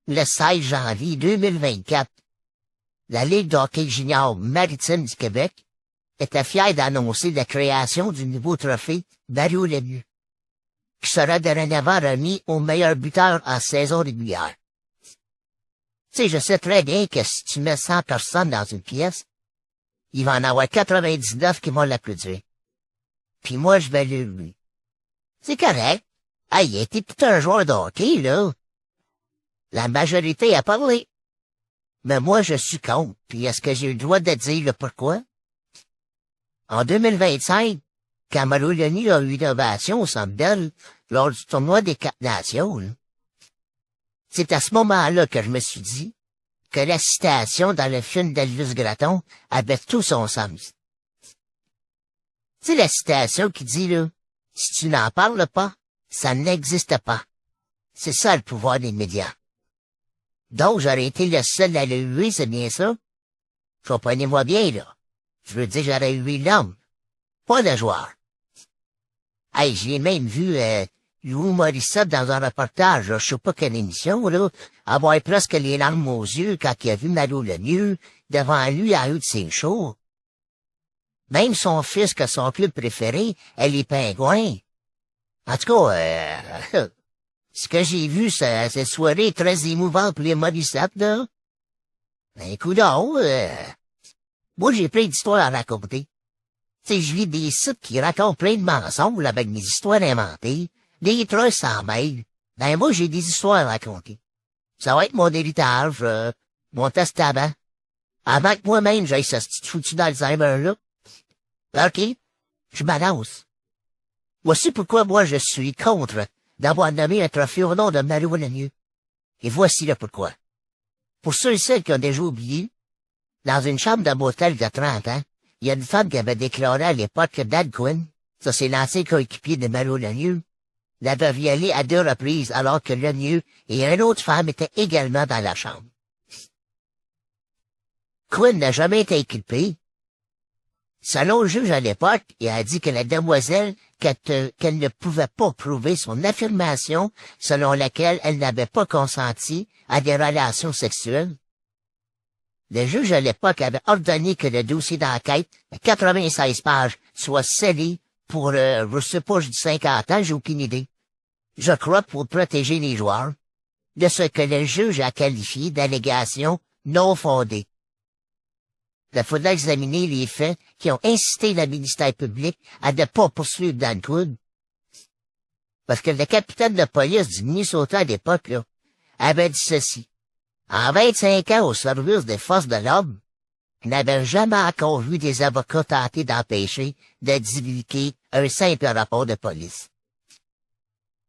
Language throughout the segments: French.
Le 16 janvier 2024, la Ligue d'hockey junior maritime du Québec était fière d'annoncer la création du nouveau trophée Mario Lemieux, qui sera dorénavant remis au meilleur buteur en saison régulière. Tu sais, je sais très bien que si tu mets 100 personnes dans une pièce, il va en avoir 99 qui vont l'applaudir. Puis moi, je vais lui. C'est correct. Hey, il était tout un joueur de hockey, là. La majorité a parlé. Mais moi, je suis contre. Puis est-ce que j'ai le droit de dire le pourquoi? En 2025, quand Mario Lemieux a eu une ovation au Centre Bell lors du tournoi des 4 Nations, là, c'est à ce moment-là que je me suis dit que la citation dans le film d'Elvis Gratton avait tout son sens. C'est la citation qui dit, là, « Si tu n'en parles pas, ça n'existe pas. » C'est ça le pouvoir des médias. Donc, j'aurais été le seul à le huer, c'est bien ça? Comprenez-moi bien, là. Je veux dire, j'aurais hué l'homme, pas le joueur. Hey, j'ai même vu Louis Morissette dans un reportage, là, je sais pas quelle émission, là, avoir presque les larmes aux yeux quand il a vu Mario Lemieux devant lui à eux de ses shows. Même son fils que son club préféré est les Pingouins. En tout cas, ce que j'ai vu, c'est cette soirée très émouvante pour les Morissette, là. Ben, coudonc, moi, j'ai plein d'histoires à raconter. Tu sais, je lis des sites qui racontent plein de mensonges avec des histoires inventées, des trucs sans mail. Ben, moi, j'ai des histoires à raconter. Ça va être mon héritage, mon testament. Avant que moi-même j'aille ce petit foutu d'Alzheimer-là. OK, je m'annonce. Voici pourquoi moi je suis contre d'avoir nommé un trophée au nom de Mario Lemieux. Et voici le pourquoi. Pour ceux et celles qui ont déjà oublié, dans une chambre de motel de 30 ans, il y a une femme qui avait déclaré à l'époque que Dan Quinn, ça c'est l'ancien coéquipier de Mario Lemieux, l'avait violé à 2 reprises alors que Lemieux et une autre femme étaient également dans la chambre. Quinn n'a jamais été inculpé. Selon le juge à l'époque, il a dit que la demoiselle, qu'elle ne pouvait pas prouver son affirmation selon laquelle elle n'avait pas consenti à des relations sexuelles. Le juge à l'époque avait ordonné que le dossier d'enquête, de 96 pages, soit scellé pour, je sais pas, je dis 50 ans, j'ai aucune idée. Je crois pour protéger les joueurs de ce que le juge a qualifié d'allégation non fondée. Il faudra examiner les faits qui ont incité le ministère public à ne pas poursuivre Dan Quinn. Parce que le capitaine de police du Minnesota à l'époque, là, avait dit ceci. En 25 ans au service des forces de l'ordre, il n'avait jamais encore vu des avocats tenter d'empêcher de divulguer un simple rapport de police.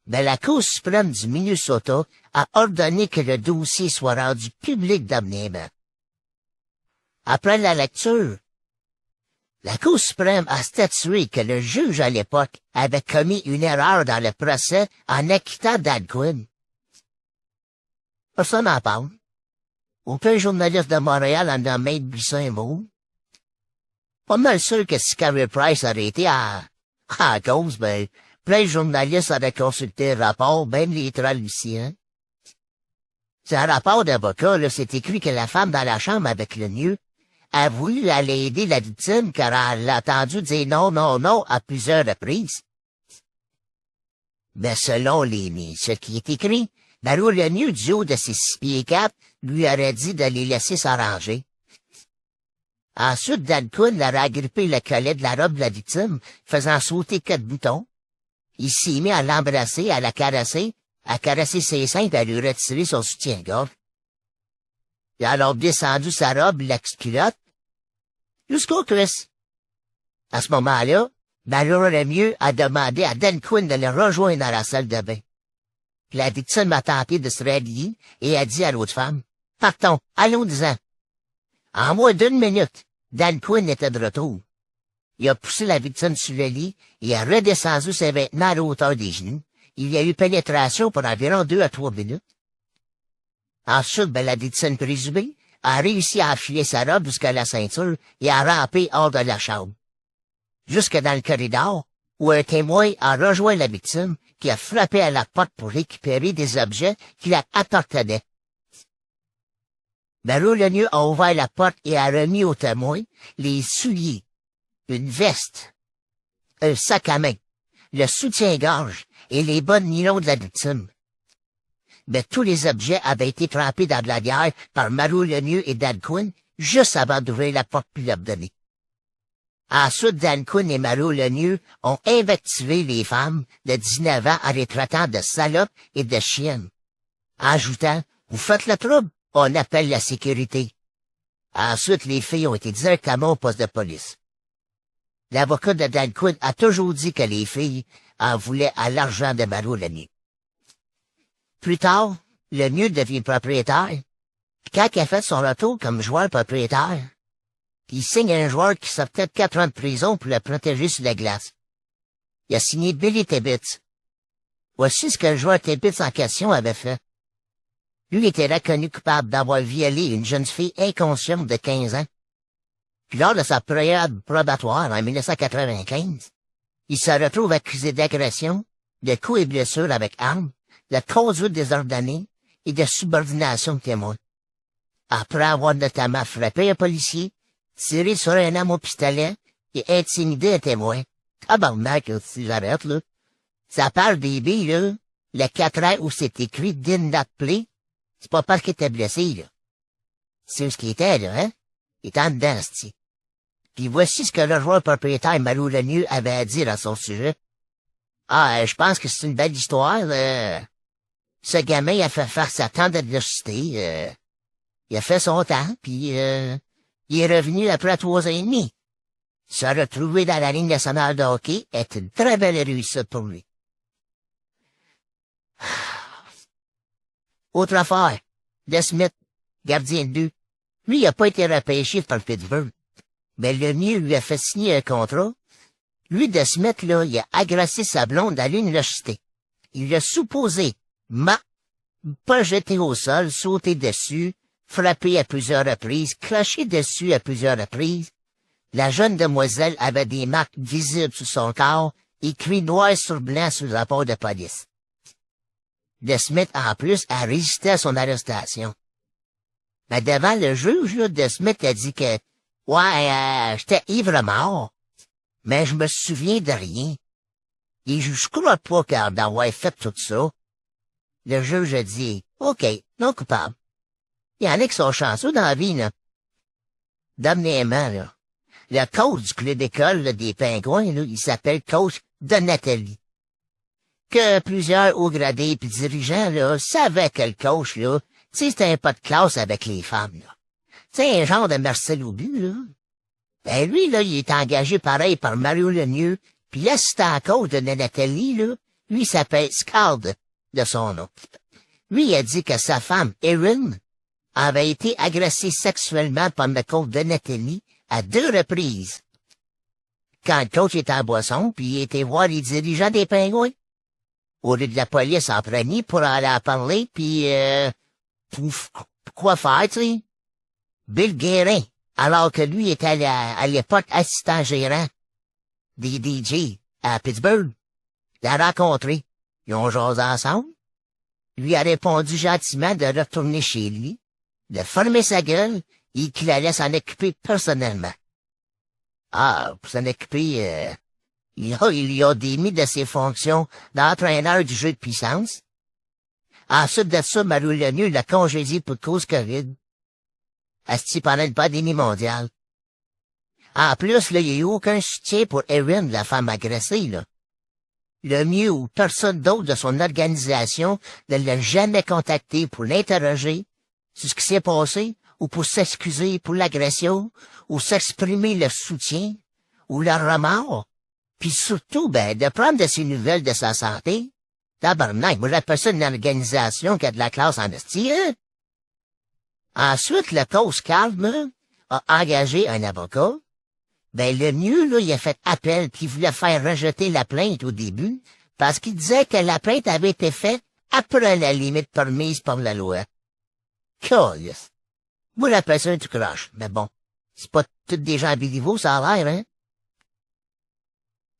Mais la Cour suprême du Minnesota a ordonné que le dossier soit rendu public d'omniement. Après la lecture, la Cour suprême a statué que le juge à l'époque avait commis une erreur dans le procès en acquittant Dan Quinn. Personne n'en parle. Aucun journaliste de Montréal en a même glissé un mot. Pas mal sûr que si Carey Price aurait été à cause, ben, plein de journalistes auraient consulté le rapport, même les traductions. C'est un rapport d'avocat, là, c'est écrit que la femme dans la chambre avec Lemieux a voulu aller aider la victime car elle l'a entendu dire non, non, non à plusieurs reprises. Mais selon ce qui est écrit, Mario Lemieux, du haut de ses 6 pieds 4, lui aurait dit de les laisser s'arranger. Ensuite, Dan Quinn aurait agrippé le collet de la robe de la victime, faisant sauter 4 boutons. Il s'est mis à l'embrasser, à la caresser, à caresser ses seins et à lui retirer son soutien-gorge. Il a alors descendu sa robe, l'ex-culotte, jusqu'au cuisse. À ce moment-là, Mario Lemieux a demandé à Dan Quinn de le rejoindre dans la salle de bain. La victime a tenté de se rallier et a dit à l'autre femme, « Partons, allons-y-en. » En moins d'1 minute, Dan Quinn était de retour. Il a poussé la victime sur le lit et a redescendu ses vêtements à la hauteur des genoux. Il y a eu pénétration pour environ 2 à 3 minutes. Ensuite, la victime présumée a réussi à enfiler sa robe jusqu'à la ceinture et à ramper hors de la chambre. Jusque dans le corridor, où un témoin a rejoint la victime qui a frappé à la porte pour récupérer des objets qui la appartenaient. Mario Lemieux a ouvert la porte et a remis au témoin les souliers, une veste, un sac à main, le soutien-gorge et les bonnes nylons de la victime. Mais tous les objets avaient été trempés dans de la bière par Mario Lemieux et Dan Quinn juste avant d'ouvrir la porte puis l'ordonner. Ensuite, Dan Quinn et Mario Lemieux ont invectivé les femmes de 19 ans en les traitant de salopes et de chiennes, ajoutant « Vous faites le trouble, on appelle la sécurité ». Ensuite, les filles ont été directement au poste de police. L'avocat de Dan Quinn a toujours dit que les filles en voulaient à l'argent de Mario Lemieux. Plus tard, Lemieux devient propriétaire. Quand il a fait son retour comme joueur propriétaire, il signe un joueur qui sortait de 4 ans de prison pour le protéger sur la glace. Il a signé Billy Tibbetts. Voici ce que le joueur Tibbetts en question avait fait. Lui était reconnu coupable d'avoir violé une jeune fille inconsciente de 15 ans. Puis lors de sa période probatoire en 1995, il se retrouve accusé d'agression, de coups et blessures avec armes, de conduite désordonnée et de subordination de témoin. Après avoir notamment frappé un policier, tiré sur un homme au pistolet et intimidé un témoin. Tabarnak, si j'arrête, là. Ça parle des billes, là. Le 4 ans où c'est écrit « did not play », c'est pas parce qu'il était blessé, là. C'est ce qu'il était, là, hein? Il était en dedans, c'ti. Puis voici ce que le joueur propriétaire Mario Lemieux avait à dire à son sujet. Ah, je pense que c'est une belle histoire, Ce gamin, il a fait faire sa tente d'adversité, il a fait son temps, puis il est revenu après 3 ans et demi. Se retrouver dans la ligne nationale de hockey est une très belle réussite pour lui. Autre affaire, De Smith, gardien de but. Lui, il n'a pas été repêché par Pittsburgh. Mais Lemieux lui a fait signer un contrat. Lui, De Smith, là, il a agressé sa blonde à l'université. Il l'a supposément pas jeté au sol, sauté dessus, frappé à plusieurs reprises, cloché dessus à plusieurs reprises. La jeune demoiselle avait des marques visibles sur son corps, écrit noir sur blanc sur le rapport de police. De Smith, en plus, a résisté à son arrestation. Mais devant le juge, là, De Smith a dit que « Ouais, j'étais ivre mort, mais je me souviens de rien. » Et je crois pas d'avoir fait tout ça. Le juge a dit « OK, non coupable. » Il y en a qui sont chanceux dans la vie, là. Dernièrement, là, le coach du club d'école là, des Pingouins, là, il s'appelle coach Donatelli. Que plusieurs hauts gradés et dirigeants là, savaient que le coach, là, tu sais, c'était un pas de classe avec les femmes. Là. C'est un genre de Marcel Aubu, là. Ben lui, là, il est engagé pareil par Mario Lemieux, puis l'assistant coach de Donatelli, là, lui s'appelle Scald, de son nom. Lui, il a dit que sa femme, Erin, avait été agressée sexuellement par le coach Donatelli à 2 reprises. Quand le coach était en boisson, puis il était voir les dirigeants des Pingouins. Au lieu de la police en premier pour aller en parler, puis quoi faire, tu sais? Bill Guérin, alors que lui était à l'époque assistant gérant des DJ à Pittsburgh, l'a rencontré. Ils ont jasé ensemble. Lui a répondu gentiment de retourner chez lui, de fermer sa gueule et qu'il allait s'en occuper personnellement. Ah, pour s'en occuper, il y a démis de ses fonctions d'entraîneur du jeu de puissance. Ensuite de ça, Mario Lemieux l'a congédié pour cause COVID. Asti pendant une pandémie mondiale. En plus, là, il n'y a eu aucun soutien pour Erin, la femme agressée, là. Lemieux ou personne d'autre de son organisation ne l'a jamais contacté pour l'interroger sur ce qui s'est passé, ou pour s'excuser pour l'agression, ou s'exprimer le soutien, ou le remords, puis surtout, ben, de prendre de ses nouvelles de sa santé. Tabarnak, moi j'appelle ça une organisation qui a de la classe en esti, hein? Ensuite, le coach Calme a engagé un avocat. Ben, Lemieux, là, il a fait appel qu'il voulait faire rejeter la plainte au début, parce qu'il disait que la plainte avait été faite après la limite permise par la loi. Curious. Moi, j'appelle ça un tout croche, mais bon, c'est pas tous des gens bénévoles, ça a l'air, hein?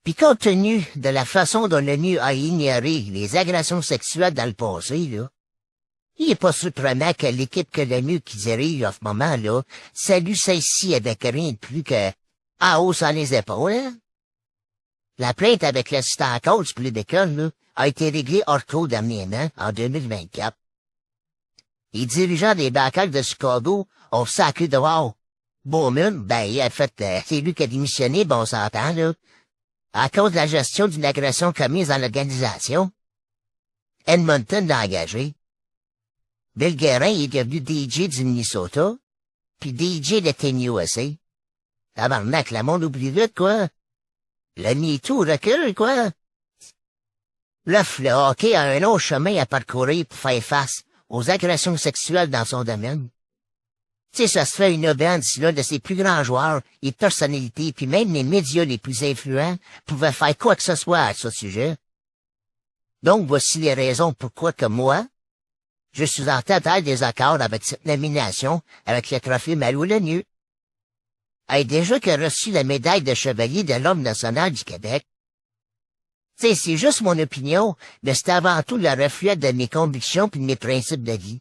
Puis compte tenu de la façon dont l'ONU a ignoré les agressions sexuelles dans le passé, là, il est pas surprenant que l'équipe que l'ONU qui dirige en ce moment, là, salue celle-ci avec rien de plus que en haut sur les épaules, hein? La plainte avec l'assistant coach pour l'école, là, a été réglée hors cours dernièrement, en 2024. Les dirigeants des Blackhawks de Chicago ont sacré dehors. Bowman, il a fait, c'est lui qui a démissionné, bon, on s'entend, là, à cause de la gestion d'une agression commise dans l'organisation. Edmonton l'a engagé. Bill Guérin est devenu DJ du Minnesota, puis DJ de Team USA. Tabarnak, le monde oublie vite, quoi. Le MeToo recule, quoi. Le hockey a un long chemin à parcourir pour faire face aux agressions sexuelles dans son domaine. Tu sais, ça se fait une aubaine si l'un de ses plus grands joueurs et personnalités, puis même les médias les plus influents, pouvaient faire quoi que ce soit à ce sujet. Donc, voici les raisons pourquoi que moi, je suis en total désaccord avec cette nomination avec le trophée Malou Lemieux. Elle déjà que reçu la médaille de chevalier de l'Homme national du Québec. Tu sais, c'est juste mon opinion, mais c'est avant tout le reflet de mes convictions puis de mes principes de vie.